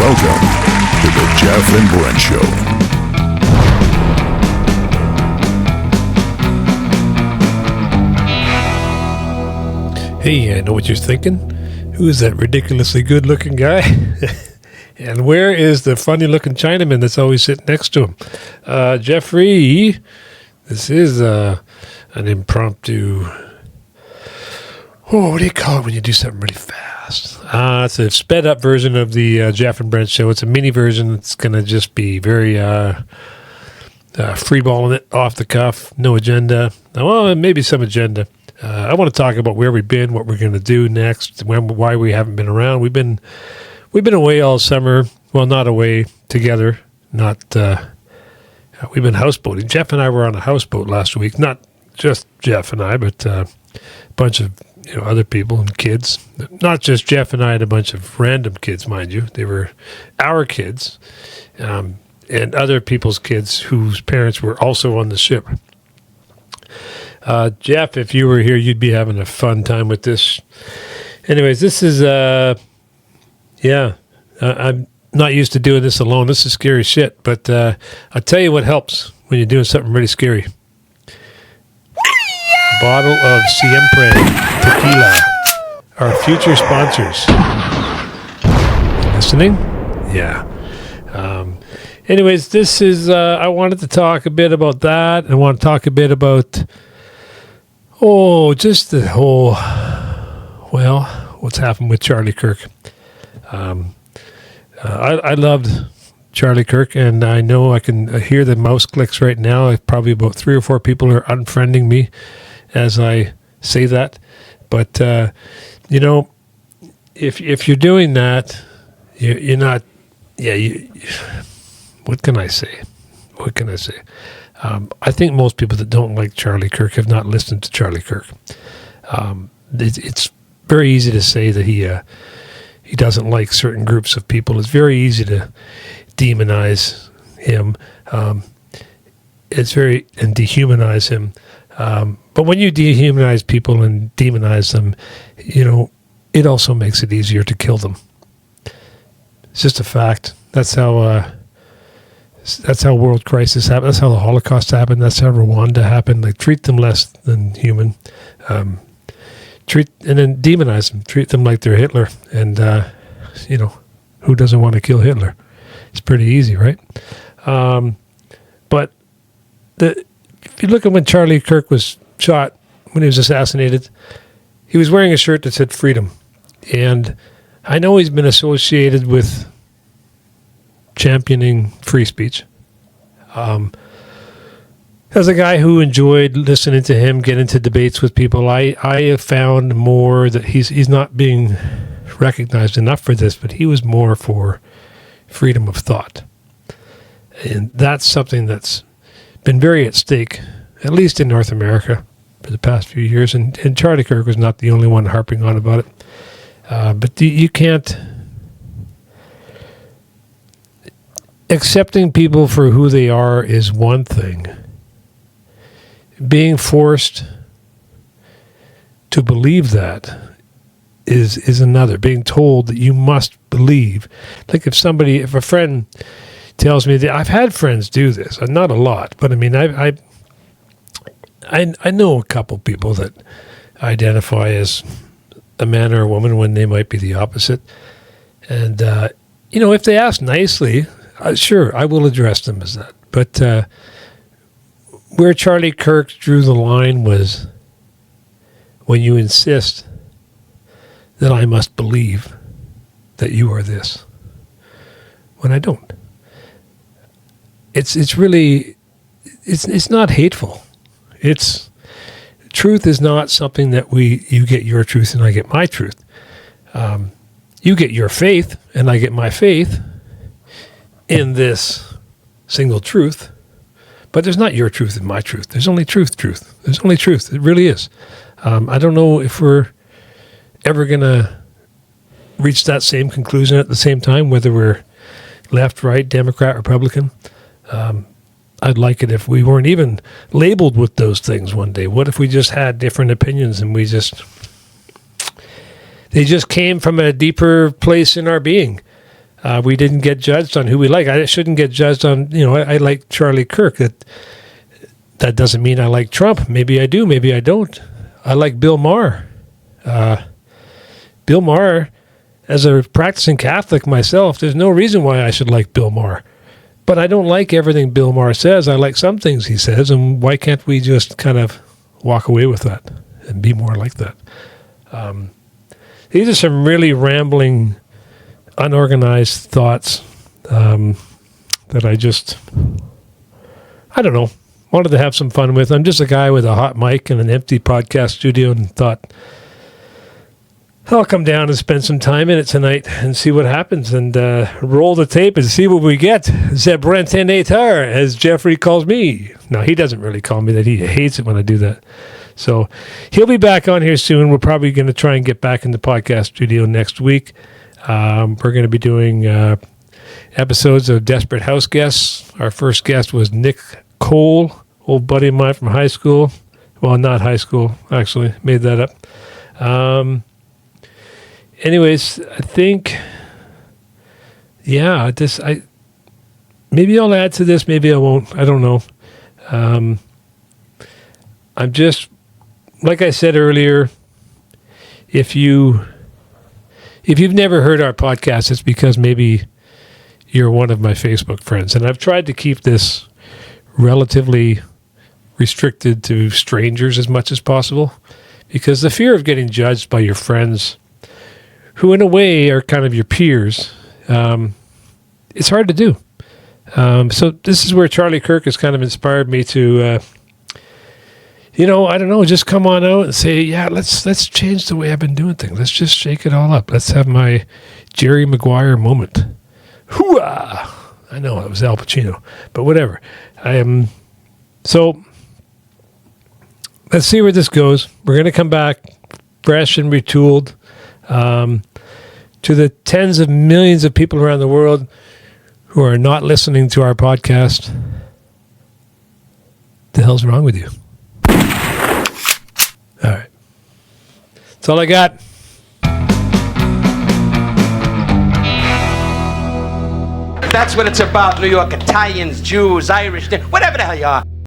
Welcome to the Jeff and Brent Show. Hey, I know what you're thinking. Who is that ridiculously good-looking guy? And where is the funny-looking Chinaman that's always sitting next to him? Jeffrey, this is an impromptu... Oh, what do you call it when you do something really fast? It's a sped-up version of the Jeff and Brent Show. It's a mini version. It's going to just be very free-balling it, off the cuff, no agenda. Well, maybe some agenda. I want to talk about where we've been, what we're going to do next, why we haven't been around. We've been away all summer. Well, not away together. We've been houseboating. Jeff and I were on a houseboat last week. Not just Jeff and I, but a bunch of other people and kids. Not just Jeff and I had a bunch of random kids, mind you. They were our kids and other people's kids whose parents were also on the ship. Jeff, if you were here, you'd be having a fun time with this. Anyways, this is, I'm not used to doing this alone. This is scary shit, but I'll tell you what helps when you're doing something really scary. A bottle of Siempre Tequila, our future sponsors. Listening? Yeah. Anyways, this is, I wanted to talk a bit about that. I want to talk a bit about... just the whole, what's happened with Charlie Kirk. I loved Charlie Kirk, and I know I can hear the mouse clicks right now. Probably about 3 or 4 people are unfriending me as I say that. But, if you're doing that, you're not, what can I say? I think most people that don't like Charlie Kirk have not listened to Charlie Kirk. It's very easy to say that he doesn't like certain groups of people. It's very easy to demonize him. And dehumanize him. But when you dehumanize people and demonize them, it also makes it easier to kill them. It's just a fact. That's how world crisis happened. That's how the Holocaust happened. That's how Rwanda happened. Like, treat them less than human. And then demonize them. Treat them like they're Hitler. And, who doesn't want to kill Hitler? It's pretty easy, right? But if you look at when Charlie Kirk was shot, when he was assassinated, he was wearing a shirt that said freedom. And I know he's been associated with championing free speech. As a guy who enjoyed listening to him get into debates with people, I have found more that he's not being recognized enough for this, but he was more for freedom of thought. And that's something that's been very at stake, at least in North America, for the past few years. And Charlie Kirk was not the only one harping on about it. But you can't... Accepting people for who they are is one thing. Being forced to believe that is another. Being told that you must believe. Like if a friend tells me that, I've had friends do this, not a lot, but I mean, I know a couple people that identify as a man or a woman when they might be the opposite. And, if they ask nicely, sure, I will address them as that. But where Charlie Kirk drew the line was when you insist that I must believe that you are this, when I don't. It's really, it's not hateful. Truth is not something that you get your truth and I get my truth. You get your faith and I get my faith in this single truth, but there's not your truth and my truth. There's only truth. There's only truth. It really is. I don't know if we're ever going to reach that same conclusion at the same time, whether we're left, right, Democrat, Republican. I'd like it if we weren't even labeled with those things one day. What if we just had different opinions and they just came from a deeper place in our being? we didn't get judged on who we like. I shouldn't get judged on, I like Charlie Kirk. That doesn't mean I like Trump. Maybe I do, maybe I don't. I like Bill Maher. Bill Maher, as a practicing Catholic myself, there's no reason why I should like Bill Maher. But I don't like everything Bill Maher says. I like some things he says, and why can't we just kind of walk away with that and be more like that? These are some really rambling, unorganized thoughts that I don't know, wanted to have some fun with. I'm just a guy with a hot mic and an empty podcast studio, and thought, I'll come down and spend some time in it tonight and see what happens, and roll the tape and see what we get. The Brentenator, as Jeffrey calls me. No, he doesn't really call me that. He hates it when I do that. So he'll be back on here soon. We're probably going to try and get back in the podcast studio next week. We're going to be doing episodes of Desperate House Guests. Our first guest was Nick Cole, old buddy of mine from high school. Well, not high school, actually. Made that up. Anyways, I think, maybe I'll add to this, maybe I won't. I don't know. I'm just, like I said earlier, if you've never heard our podcast, it's because maybe you're one of my Facebook friends. And I've tried to keep this relatively restricted to strangers as much as possible, because the fear of getting judged by your friends, who in a way are kind of your peers, it's hard to do. So this is where Charlie Kirk has kind of inspired me to, I don't know, just come on out and say, yeah, let's change the way I've been doing things. Let's just shake it all up. Let's have my Jerry Maguire moment. Hooah! I know it was Al Pacino, but whatever. So let's see where this goes. We're going to come back fresh and retooled. To the tens of millions of people around the world who are not listening to our podcast, the hell's wrong with you? All right. That's all I got. That's what it's about. New York, Italians, Jews, Irish, whatever the hell you are.